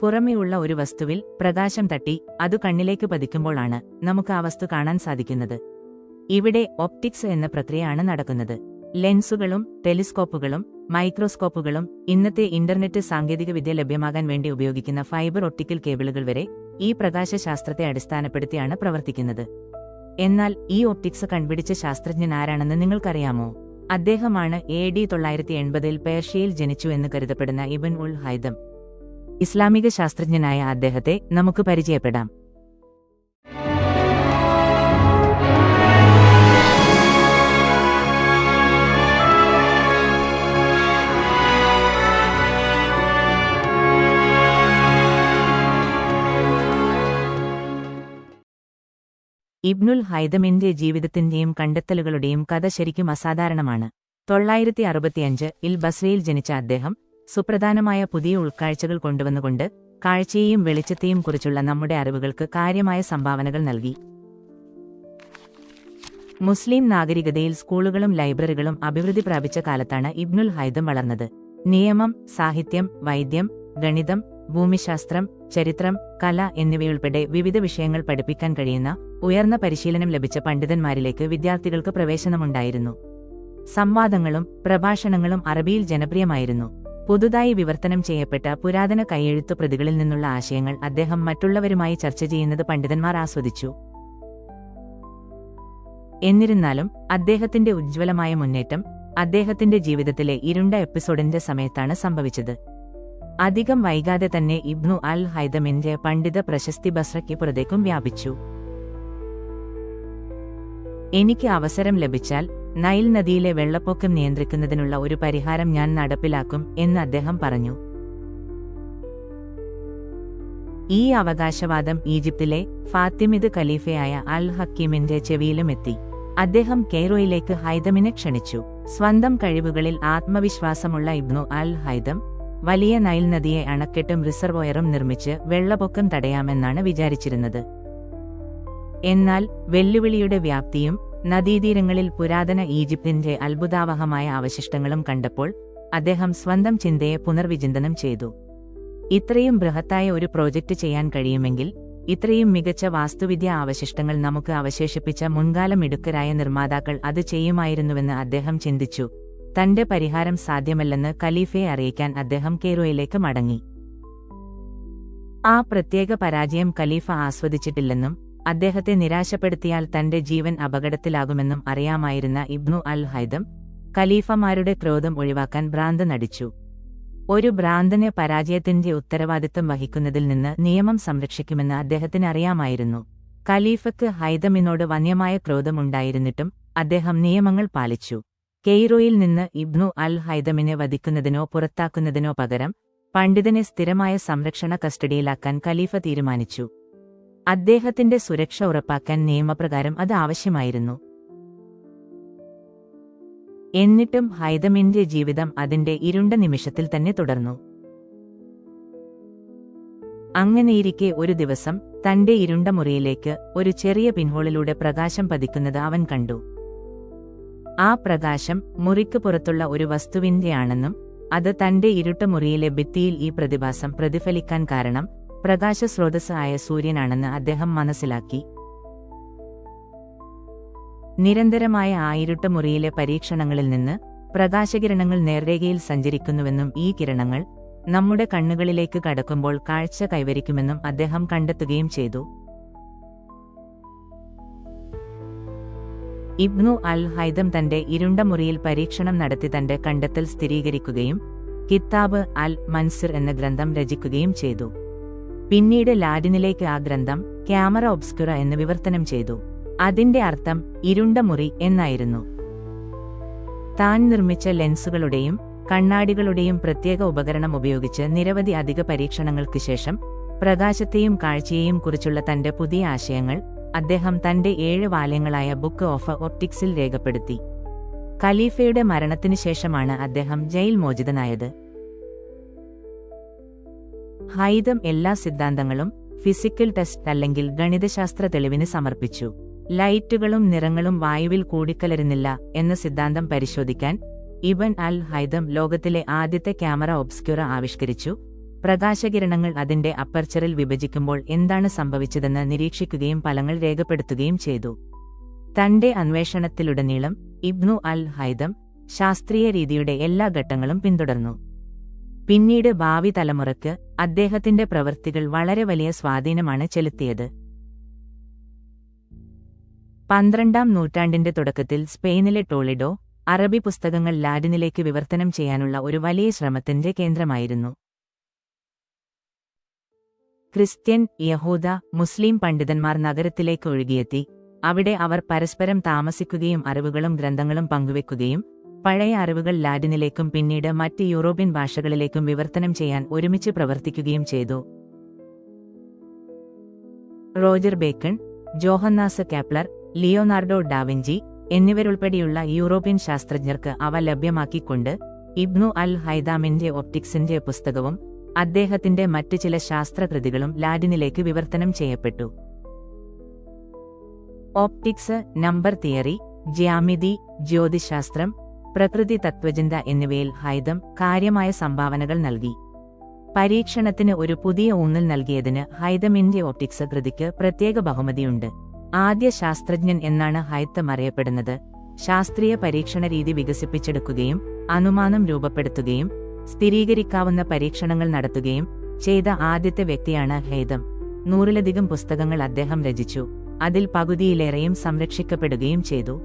പുറമേയുള്ള ഒരു വസ്തുവിൽ പ്രകാശം തട്ടി അത് കണ്ണിലേക്ക് പതിക്കുമ്പോഴാണ് നമുക്ക് ആ വസ്തു കാണാൻ സാധിക്കുന്നത്. ഇവിടെ ഒപ്റ്റിക്സ് എന്ന പ്രക്രിയയാണ് നടക്കുന്നത്. ലെൻസുകളും ടെലിസ്കോപ്പുകളും മൈക്രോസ്കോപ്പുകളും ഇന്നത്തെ ഇന്റർനെറ്റ് സാങ്കേതികവിദ്യ ലഭ്യമാകാൻ വേണ്ടി ഉപയോഗിക്കുന്ന ഫൈബർ ഒപ്റ്റിക്കൽ കേബിളുകൾ വരെ ഈ പ്രകാശശാസ്ത്രത്തെ അടിസ്ഥാനപ്പെടുത്തിയാണ് പ്രവർത്തിക്കുന്നത്. എന്നാൽ ഈ ഒപ്റ്റിക്സ് കണ്ടുപിടിച്ച ശാസ്ത്രജ്ഞൻ ആരാണെന്ന് നിങ്ങൾക്കറിയാമോ? അദ്ദേഹമാണ് AD 980 പേർഷ്യയിൽ ജനിച്ചു എന്ന് കരുതപ്പെടുന്ന ഇബ്ൻ ഉൽ ഹൈതം. ഇസ്ലാമിക ശാസ്ത്രജ്ഞനായ അദ്ദേഹത്തെ നമുക്ക് പരിചയപ്പെടാം. ഇബ്നുൽ ഹൈതമിന്റെ ജീവിതത്തിന്റെയും കണ്ടെത്തലുകളുടെയും കഥ ശരിക്കും അസാധാരണമാണ്. 965 ബസ്രയിൽ ജനിച്ച അദ്ദേഹം സുപ്രധാനമായ പുതിയ ഉൾക്കാഴ്ചകൾ കൊണ്ടുവന്നുകൊണ്ട് കാഴ്ചയെയും വെളിച്ചത്തെയും കുറിച്ചുള്ള നമ്മുടെ അറിവുകൾക്ക് കാര്യമായ സംഭാവനകൾ നൽകി. മുസ്ലിം നാഗരികതയിൽ സ്കൂളുകളും ലൈബ്രറികളും അഭിവൃദ്ധി പ്രാപിച്ച കാലത്താണ് ഇബ്നുൽ ഹൈതം വളർന്നത്. നിയമം, സാഹിത്യം, വൈദ്യം, ഗണിതം, ഭൂമിശാസ്ത്രം, ചരിത്രം, കല എന്നിവയുൾപ്പെടെ വിവിധ വിഷയങ്ങൾ പഠിപ്പിക്കാൻ കഴിയുന്ന ഉയർന്ന പരിശീലനം ലഭിച്ച പണ്ഡിതന്മാരിലേക്ക് വിദ്യാർത്ഥികൾക്ക് പ്രവേശനമുണ്ടായിരുന്നു. സംവാദങ്ങളും പ്രഭാഷണങ്ങളും അറബിയിൽ ജനപ്രിയമായിരുന്നു. പുതുതായി വിവർത്തനം ചെയ്യപ്പെട്ട പുരാതന കൈയെഴുത്തു പ്രതികളിൽ നിന്നുള്ള ആശയങ്ങൾ അദ്ദേഹം മറ്റുള്ളവരുമായി ചർച്ച ചെയ്യുന്നത് പണ്ഡിതന്മാർ ആസ്വദിച്ചു. എന്നിരുന്നാലും അദ്ദേഹത്തിന്റെ ഉജ്ജ്വലമായ മുന്നേറ്റം അദ്ദേഹത്തിന്റെ ജീവിതത്തിലെ ഇരുണ്ട എപ്പിസോഡിന്റെ സമയത്താണ് സംഭവിച്ചത്. അധികം വൈകാതെ തന്നെ ഇബ്നു അൽ ഹൈതമിന്റെ പണ്ഡിത പ്രശസ്തി ബസ്രയ്ക്ക് പുറത്തേക്കും വ്യാപിച്ചു. എനിക്ക് അവസരം ലഭിച്ചാൽ നൈൽ നദിയിലെ വെള്ളപ്പൊക്കം നിയന്ത്രിക്കുന്നതിനുള്ള ഒരു പരിഹാരം ഞാൻ നടപ്പിലാക്കും എന്ന് അദ്ദേഹം പറഞ്ഞു. ഈ അവകാശവാദം ഈജിപ്തിലെ ഫാത്തിമിദ് ഖലീഫയായ അൽ ഹക്കീമിന്റെ ചെവിയിലും എത്തി. അദ്ദേഹം കെയ്റോയിലേക്ക് ഹൈതമിനെ ക്ഷണിച്ചു. സ്വന്തം കഴിവുകളിൽ ആത്മവിശ്വാസമുള്ള ഇബ്നു അൽ ഹൈതം വലിയ നൈൽ നദിയെ അണക്കെട്ടും റിസർവോയറും നിർമ്മിച്ച് വെള്ളപ്പൊക്കം തടയാമെന്നാണ് വിചാരിച്ചിരുന്നത്. എന്നാൽ വെല്ലുവിളിയുടെ വ്യാപ്തിയും നദീതീരങ്ങളിൽ പുരാതന ഈജിപ്തിന്റെ അത്ഭുതാവഹമായ അവശിഷ്ടങ്ങളും കണ്ടപ്പോൾ അദ്ദേഹം സ്വന്തം ചിന്തയെ പുനർവിചിന്തനം ചെയ്തു. ഇത്രയും ബൃഹത്തായ ഒരു പ്രോജക്റ്റ് ചെയ്യാൻ കഴിയുമെങ്കിൽ ഇത്രയും മികച്ച വാസ്തുവിദ്യാ അവശിഷ്ടങ്ങൾ നമുക്ക് അവശേഷിപ്പിച്ച മുൻകാല മിടുക്കരായ നിർമ്മാതാക്കൾ അത് ചെയ്യുമായിരുന്നുവെന്ന് അദ്ദേഹം ചിന്തിച്ചു. തന്റെ പരിഹാരം സാധ്യമല്ലെന്ന് ഖലീഫയെ അറിയിക്കാൻ അദ്ദേഹം കെയ്റോയിലേക്ക് മടങ്ങി. ആ പ്രത്യേക പരാജയം ഖലീഫ ആസ്വദിച്ചിട്ടില്ലെന്നും അദ്ദേഹത്തെ നിരാശപ്പെടുത്തിയാൽ തന്റെ ജീവൻ അപകടത്തിലാകുമെന്നും അറിയാമായിരുന്ന ഇബ്നു അൽ ഹൈതം ഖലീഫമാരുടെ ക്രോധം ഒഴിവാക്കാൻ ഭ്രാന്ത് നടിച്ചു. ഒരു ഭ്രാന്തനെ പരാജയത്തിന്റെ ഉത്തരവാദിത്തം വഹിക്കുന്നതിൽ നിന്ന് നിയമം സംരക്ഷിക്കുമെന്ന് അദ്ദേഹത്തിന് അറിയാമായിരുന്നു. ഖലീഫയ്ക്ക് ഹൈതമിനോട് വന്യമായ ക്രോധമുണ്ടായിരുന്നിട്ടും അദ്ദേഹം നിയമങ്ങൾ പാലിച്ചു. കെയ്റോയിൽ നിന്ന് ഇബ്നു അൽ ഹൈതമിനെ വധിക്കുന്നതിനോ പുറത്താക്കുന്നതിനോ പകരം പണ്ഡിതനെ സ്ഥിരമായ സംരക്ഷണ കസ്റ്റഡിയിലാക്കാൻ ഖലീഫ തീരുമാനിച്ചു. അദ്ദേഹത്തിന്റെ സുരക്ഷ ഉറപ്പാക്കാൻ നിയമപ്രകാരം അത് ആവശ്യമായിരുന്നു. എന്നിട്ടും ഹൈതമിന്റെ ജീവിതം അതിന്റെ ഇരുണ്ട നിമിഷത്തിൽ തന്നെ തുടർന്നു. അങ്ങനെയിരിക്കെ ഒരു ദിവസം തന്റെ ഇരുണ്ട മുറിയിലേക്ക് ഒരു ചെറിയ പിൻഹോളിലൂടെ പ്രകാശം പതിക്കുന്നത് അവൻ കണ്ടു. ആ പ്രകാശം മുറിക്ക് പുറത്തുള്ള ഒരു വസ്തുവിന്റെയാണെന്നും അത് തന്റെ ഇരുട്ട മുറിയിലെ ഭിത്തിയിൽ ഈ പ്രതിഭാസം പ്രതിഫലിക്കാൻ കാരണം പ്രകാശസ്രോതസ് ആയ സൂര്യനാണെന്ന് അദ്ദേഹം മനസ്സിലാക്കി. നിരന്തരമായ ആ ഇരുട്ട മുറിയിലെ പരീക്ഷണങ്ങളിൽ നിന്ന് പ്രകാശകിരണങ്ങൾ നേർരേഖയിൽ സഞ്ചരിക്കുന്നുവെന്നും ഈ കിരണങ്ങൾ നമ്മുടെ കണ്ണുകളിലേക്ക് കടക്കുമ്പോൾ കാഴ്ച കൈവരിക്കുമെന്നും അദ്ദേഹം കണ്ടെത്തുകയും ചെയ്തു. ഇബ്നു അൽ ഹൈതം തന്റെ ഇരുണ്ട മുറിയിൽ പരീക്ഷണം നടത്തി തന്റെ കണ്ടെത്തൽ സ്ഥിരീകരിക്കുകയും കിതാബ് അൽ മൻസിർ എന്ന ഗ്രന്ഥം രചിക്കുകയും ചെയ്തു. പിന്നീട് ലാറ്റിനിലേക്ക് ആ ഗ്രന്ഥം ക്യാമറ ഒബ്സ്ക്യുറ എന്ന് വിവർത്തനം ചെയ്തു. അതിന്റെ അർത്ഥം ഇരുണ്ട മുറി എന്നായിരുന്നു. താൻ നിർമ്മിച്ച ലെൻസുകളുടെയും കണ്ണാടികളുടെയും പ്രത്യേക ഉപകരണം ഉപയോഗിച്ച് നിരവധി അധിക പരീക്ഷണങ്ങൾക്ക് ശേഷം പ്രകാശത്തെയും കാഴ്ചയെയും കുറിച്ചുള്ള തന്റെ പുതിയ ആശയങ്ങൾ അദ്ദേഹം തന്റെ 7 വാല്യങ്ങളായ ബുക്ക് ഓഫ് ഒപ്റ്റിക്സിൽ രേഖപ്പെടുത്തി. ഖലീഫയുടെ മരണത്തിനു ശേഷമാണ് അദ്ദേഹം ജയിൽ മോചിതനായത്. ഹൈതം എല്ലാ സിദ്ധാന്തങ്ങളും ഫിസിക്കൽ ടെസ്റ്റ് അല്ലെങ്കിൽ ഗണിതശാസ്ത്ര തെളിവിന് സമർപ്പിച്ചു. ലൈറ്റുകളും നിറങ്ങളും വായുവിൽ കൂടിക്കലരുന്നില്ല എന്ന സിദ്ധാന്തം പരിശോധിക്കാൻ ഇബ്ൻ അൽ ഹൈതം ലോകത്തിലെ ആദ്യത്തെ ക്യാമറ ഒബ്സ്ക്യുറ ആവിഷ്കരിച്ചു. പ്രകാശകിരണങ്ങൾ അതിന്റെ അപ്പർച്ചറിൽ വിഭജിക്കുമ്പോൾ എന്താണ് സംഭവിച്ചതെന്ന് നിരീക്ഷിക്കുകയും ഫലങ്ങൾ രേഖപ്പെടുത്തുകയും ചെയ്തു. തന്റെ അന്വേഷണത്തിലുടനീളം ഇബ്നു അൽ ഹൈതം ശാസ്ത്രീയ രീതിയുടെ എല്ലാ ഘട്ടങ്ങളും പിന്തുടർന്നു. പിന്നീട് ഭാവി തലമുറയ്ക്ക് അദ്ദേഹത്തിന്റെ പ്രവൃത്തികൾ വളരെ വലിയ സ്വാധീനമാണ് ചെലുത്തിയത്. 12ാം നൂറ്റാണ്ടിന്റെ തുടക്കത്തിൽ സ്പെയിനിലെ ടോളിഡോ അറബി പുസ്തകങ്ങൾ ലാറ്റിനിലേക്ക് വിവർത്തനം ചെയ്യാനുള്ള ഒരു വലിയ ശ്രമത്തിന്റെ കേന്ദ്രമായിരുന്നു. ക്രിസ്ത്യൻ, യഹൂദ, മുസ്ലിം പണ്ഡിതന്മാർ നഗരത്തിലേക്ക് ഒഴുകിയെത്തി. അവിടെ അവർ പരസ്പരം താമസിക്കുകയും അറിവുകളും ഗ്രന്ഥങ്ങളും പങ്കുവെക്കുകയും പഴയ അറിവുകൾ ലാറ്റിനിലേക്കും പിന്നീട് മറ്റ് യൂറോപ്യൻ ഭാഷകളിലേക്കും വിവർത്തനം ചെയ്യാൻ ഒരുമിച്ച് പ്രവർത്തിക്കുകയും ചെയ്തു. Roger Bacon, Johannes Kepler, Leonardo da Vinci എന്നിവരുൾപ്പെടെയുള്ള യൂറോപ്യൻ ശാസ്ത്രജ്ഞർക്ക് അവ ലഭ്യമാക്കിക്കൊണ്ട് ഇബ്നു അൽ ഹൈതാമിന്റെ ഒപ്റ്റിക്സിന്റെ പുസ്തകവും അദ്ദേഹത്തിന്റെ മറ്റ് ചില ശാസ്ത്രകൃതികളും ലാറ്റിനിലേക്ക് വിവർത്തനം ചെയ്യപ്പെട്ടു. ഓപ്റ്റിക്സ്, നമ്പർ തിയറി, ജ്യാമിതി, ജ്യോതിശാസ്ത്രം, പ്രകൃതി തത്വചിന്ത എന്നിവയിൽ ഹൈതം കാര്യമായ സംഭാവനകൾ നൽകി. പരീക്ഷണത്തിന് ഒരു പുതിയ ഊന്നൽ നൽകിയതിന് ഹൈതമിന്റെ ഒപ്റ്റിക്സ് കൃതിക്ക് പ്രത്യേക ബഹുമതിയുണ്ട്. ആദ്യ ശാസ്ത്രജ്ഞൻ എന്നാണ് ഹൈതം അറിയപ്പെടുന്നത്. ശാസ്ത്രീയ പരീക്ഷണ രീതി വികസിപ്പിച്ചെടുക്കുകയും അനുമാനം രൂപപ്പെടുത്തുകയും സ്ഥിരീകരിക്കാവുന്ന പരീക്ഷണങ്ങൾ നടത്തുകയും ചെയ്ത ആദ്യത്തെ വ്യക്തിയാണ് ഹൈതം. 100-ലധികം പുസ്തകങ്ങൾ അദ്ദേഹം രചിച്ചു. അതിൽ പകുതിയിലേറെയും സംരക്ഷിക്കപ്പെടുകയും ചെയ്തു.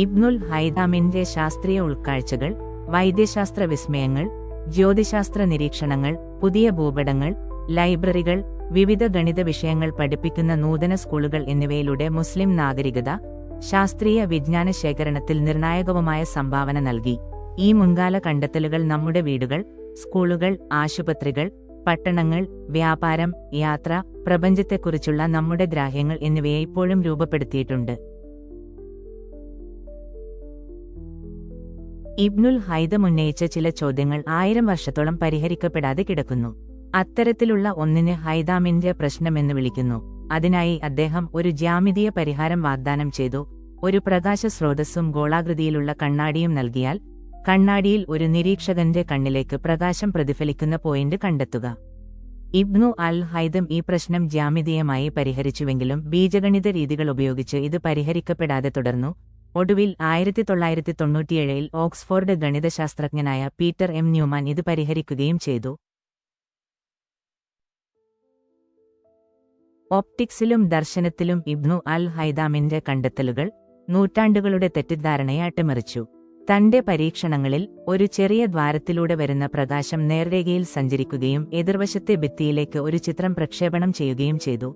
ഇബ്നുൽ ഹൈതാമിന്റെ ശാസ്ത്രീയ ഉൾക്കാഴ്ചകൾ, വൈദ്യശാസ്ത്ര വിസ്മയങ്ങൾ, ജ്യോതിശാസ്ത്ര നിരീക്ഷണങ്ങൾ, പുതിയ ഭൂപടങ്ങൾ, ലൈബ്രറികൾ, വിവിധ ഗണിത വിഷയങ്ങൾ പഠിപ്പിക്കുന്ന നൂതന സ്കൂളുകൾ എന്നിവയിലൂടെ മുസ്ലിം നാഗരികത ശാസ്ത്രീയ വിജ്ഞാന ശേഖരണത്തിൽ നിർണായകവുമായ സംഭാവന നൽകി. ഈ മുൻകാല കണ്ടെത്തലുകൾ നമ്മുടെ വീടുകൾ, സ്കൂളുകൾ, ആശുപത്രികൾ, പട്ടണങ്ങൾ, വ്യാപാരം, യാത്ര, പ്രപഞ്ചത്തെക്കുറിച്ചുള്ള നമ്മുടെ ഗ്രാഹ്യങ്ങൾ എന്നിവയെ ഇപ്പോഴും രൂപപ്പെടുത്തിയിട്ടുണ്ട്. ഇബ്നുൽ ഹൈതം ഉന്നയിച്ച ചില ചോദ്യങ്ങൾ 1000 വർഷത്തോളം പരിഹരിക്കപ്പെടാതെ കിടക്കുന്നു. അത്തരത്തിലുള്ള ഒന്നിന് ഹൈതാമിന്റെ പ്രശ്നമെന്ന് വിളിക്കുന്നു. അതിനായി അദ്ദേഹം ഒരു ജ്യാമിതീയ പരിഹാരം വാഗ്ദാനം ചെയ്തു. ഒരു പ്രകാശ സ്രോതസ്സും ഗോളാകൃതിയിലുള്ള കണ്ണാടിയും നൽകിയാൽ കണ്ണാടിയിൽ ഒരു നിരീക്ഷകന്റെ കണ്ണിലേക്ക് പ്രകാശം പ്രതിഫലിക്കുന്ന പോയിന്റ് കണ്ടെത്തുക. ഇബ്നു അൽ ഹൈതം ഈ പ്രശ്നം ജ്യാമിതീയമായി പരിഹരിച്ചുവെങ്കിലും ബീജഗണിത രീതികൾ ഉപയോഗിച്ച് ഇത് പരിഹരിക്കപ്പെടാതെ തുടർന്നു. ഒടുവിൽ 1997-ൽ ഓക്സ്ഫോർഡ് ഗണിതശാസ്ത്രജ്ഞനായ പീറ്റർ എം ന്യൂമാൻ ഇത് പരിഹരിക്കുകയും ചെയ്തു. ഒപ്റ്റിക്സിലും ദർശനത്തിലും ഇബ്നു അൽ ഹൈതാമിന്റെ കണ്ടെത്തലുകൾ നൂറ്റാണ്ടുകളുടെ തെറ്റിദ്ധാരണയെ അട്ടിമറിച്ചു. തന്റെ പരീക്ഷണങ്ങളിൽ ഒരു ചെറിയ ദ്വാരത്തിലൂടെ വരുന്ന പ്രകാശം നേർരേഖയിൽ സഞ്ചരിക്കുകയും എതിർവശത്തെ ഭിത്തിയിലേക്ക് ഒരു ചിത്രം പ്രക്ഷേപണം ചെയ്യുകയും ചെയ്തു.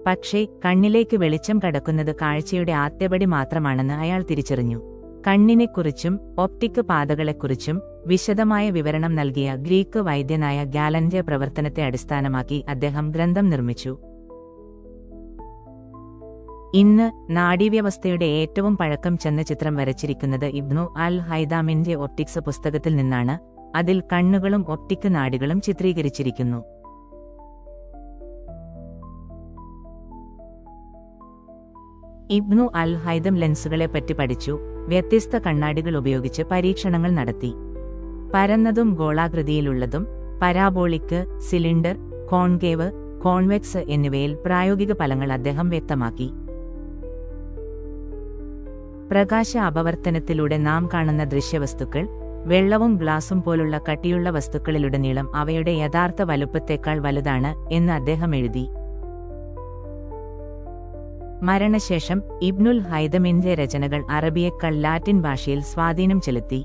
പക്ഷേ കണ്ണിലേക്ക് വെളിച്ചം കടക്കുന്നത് കാഴ്ചയുടെ ആദ്യപടി മാത്രമാണെന്ന് അയാൾ തിരിച്ചറിഞ്ഞു. കണ്ണിനെക്കുറിച്ചും ഒപ്റ്റിക് പാതകളെക്കുറിച്ചും വിശദമായ വിവരണം നൽകിയ ഗ്രീക്ക് വൈദ്യനായ ഗാലന്റെ പ്രവർത്തനത്തെ അടിസ്ഥാനമാക്കി അദ്ദേഹം ഗ്രന്ഥം നിർമ്മിച്ചു. ഇന്ന് നാഡീവ്യവസ്ഥയുടെ ഏറ്റവും പഴക്കം ചെന്ന ചിത്രം വരച്ചിരിക്കുന്നത് ഇബ്നു അൽ ഹൈതാമിന്റെ ഒപ്റ്റിക്സ് പുസ്തകത്തിൽ നിന്നാണ്. അതിൽ കണ്ണുകളും ഒപ്റ്റിക് നാഡികളും ചിത്രീകരിച്ചിരിക്കുന്നു. ഇബ്നു അൽ ഹൈതം ലെൻസുകളെപ്പറ്റി പഠിച്ചു. വ്യത്യസ്ത കണ്ണാടികൾ ഉപയോഗിച്ച് പരീക്ഷണങ്ങൾ നടത്തി. പരന്നതും ഗോളാകൃതിയിലുള്ളതും, പരാബോളിക്, സിലിണ്ടർ, കോൺകേവ്, കോൺവെക്സ് എന്നിവയിൽ പ്രായോഗിക ഫലങ്ങൾ അദ്ദേഹം വ്യക്തമാക്കി. പ്രകാശ അപവർത്തനത്തിലൂടെ നാം കാണുന്ന ദൃശ്യവസ്തുക്കൾ വെള്ളവും ഗ്ലാസും പോലുള്ള കട്ടിയുള്ള വസ്തുക്കളിലുടനീളം അവയുടെ യഥാർത്ഥ വലുപ്പത്തേക്കാൾ വലുതാണ് എന്ന് അദ്ദേഹം എഴുതി. മരണശേഷം ഇബ്നുൽ ഹൈതമിന്റെ രചനകൾ അറബിയേക്കാൾ ലാറ്റിൻ ഭാഷയിൽ സ്വാധീനം ചെലുത്തി.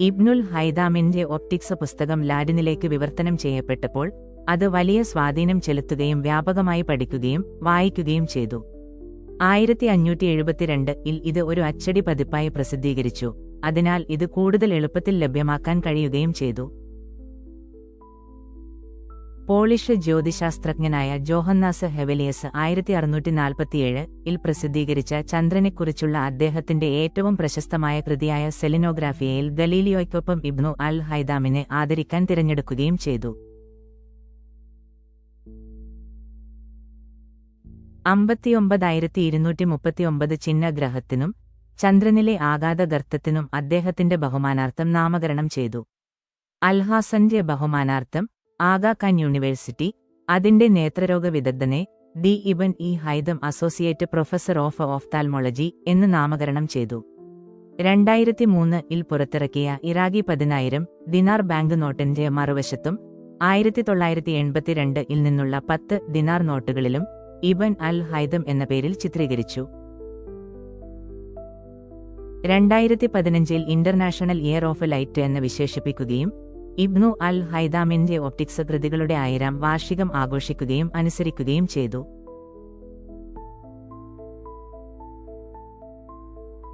ഇബ്നുൽ ഹൈതാമിന്റെ ഒപ്റ്റിക്സ് പുസ്തകം ലാറ്റിനിലേക്ക് വിവർത്തനം ചെയ്യപ്പെട്ടപ്പോൾ അത് വലിയ സ്വാധീനം ചെലുത്തുകയും വ്യാപകമായി പഠിക്കുകയും വായിക്കുകയും ചെയ്തു. 1572-ൽ ഇത് ഒരു അച്ചടി പതിപ്പായി പ്രസിദ്ധീകരിച്ചു. അതിനാൽ ഇത് കൂടുതൽ എളുപ്പത്തിൽ ലഭ്യമാക്കാൻ കഴിയുകയും ചെയ്തു. പോളിഷ് ജ്യോതിശാസ്ത്രജ്ഞനായ ജോഹന്നാസ് ഹെവലിയസ് 1647-ൽ പ്രസിദ്ധീകരിച്ച ചന്ദ്രനെക്കുറിച്ചുള്ള അദ്ദേഹത്തിന്റെ ഏറ്റവും പ്രശസ്തമായ കൃതിയായ സെലിനോഗ്രാഫിയയിൽ ഗലീലിയോയ്ക്കൊപ്പം ഇബ്നു അൽ ഹൈതാമിനെ ആദരിക്കാൻ തിരഞ്ഞെടുക്കുകയും ചെയ്തു. 59,239 ചിഹ്നഗ്രഹത്തിനും ചന്ദ്രനിലെ ആഘാതഗർത്തത്തിനും അദ്ദേഹത്തിന്റെ ബഹുമാനാർത്ഥം നാമകരണം ചെയ്തു. അൽഹാസന്റെ ബഹുമാനാർത്ഥം ആഗാ ഖാൻ യൂണിവേഴ്സിറ്റി അതിന്റെ നേത്രരോഗ വിദഗ്ധനെ the Ibn al Haytham associate professor of ophthalmology എന്ന് നാമകരണം ചെയ്തു. 2003 പുറത്തിറക്കിയ ഇറാഖി 10,000 ദിനാർ ബാങ്ക് നോട്ടിന്റെ മറുവശത്തും 1982 നിന്നുള്ള 10 ദിനാർ നോട്ടുകളിലും ഇബൻ അൽ ഹൈതം എന്ന പേരിൽ ചിത്രീകരിച്ചു. 2015 ഇന്റർനാഷണൽ ഇയർ ഓഫ് ലൈറ്റ് എന്ന് വിശേഷിപ്പിക്കുകയും ഇബ്നു അൽ ഹൈതാമിന്റെ ഒപ്റ്റിക്സ് കൃതികളുടെ 1000ാം വാർഷികം ആഘോഷിക്കുകയും അനുസരിക്കുകയും ചെയ്തു.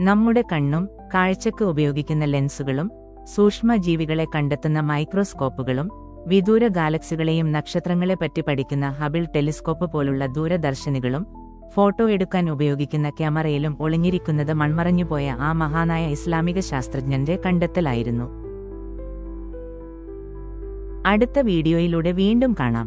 നമ്മുടെ കണ്ണും കാഴ്ചയ്ക്ക് ഉപയോഗിക്കുന്ന ലെൻസുകളും സൂക്ഷ്മജീവികളെ കണ്ടെത്തുന്ന മൈക്രോസ്കോപ്പുകളും വിദൂര ഗാലക്സികളെയും നക്ഷത്രങ്ങളെപ്പറ്റി പഠിക്കുന്ന ഹബിൾ ടെലിസ്കോപ്പ് പോലുള്ള ദൂരദർശിനികളും ഫോട്ടോ എടുക്കാൻ ഉപയോഗിക്കുന്ന ക്യാമറയിലും ഒളിഞ്ഞിരിക്കുന്നത് മൺമറഞ്ഞുപോയ ആ മഹാനായ ഇസ്ലാമിക ശാസ്ത്രജ്ഞന്റെ കണ്ടെത്തലായിരുന്നു. അടുത്ത വീഡിയോയിലൂടെ വീണ്ടും കാണാം.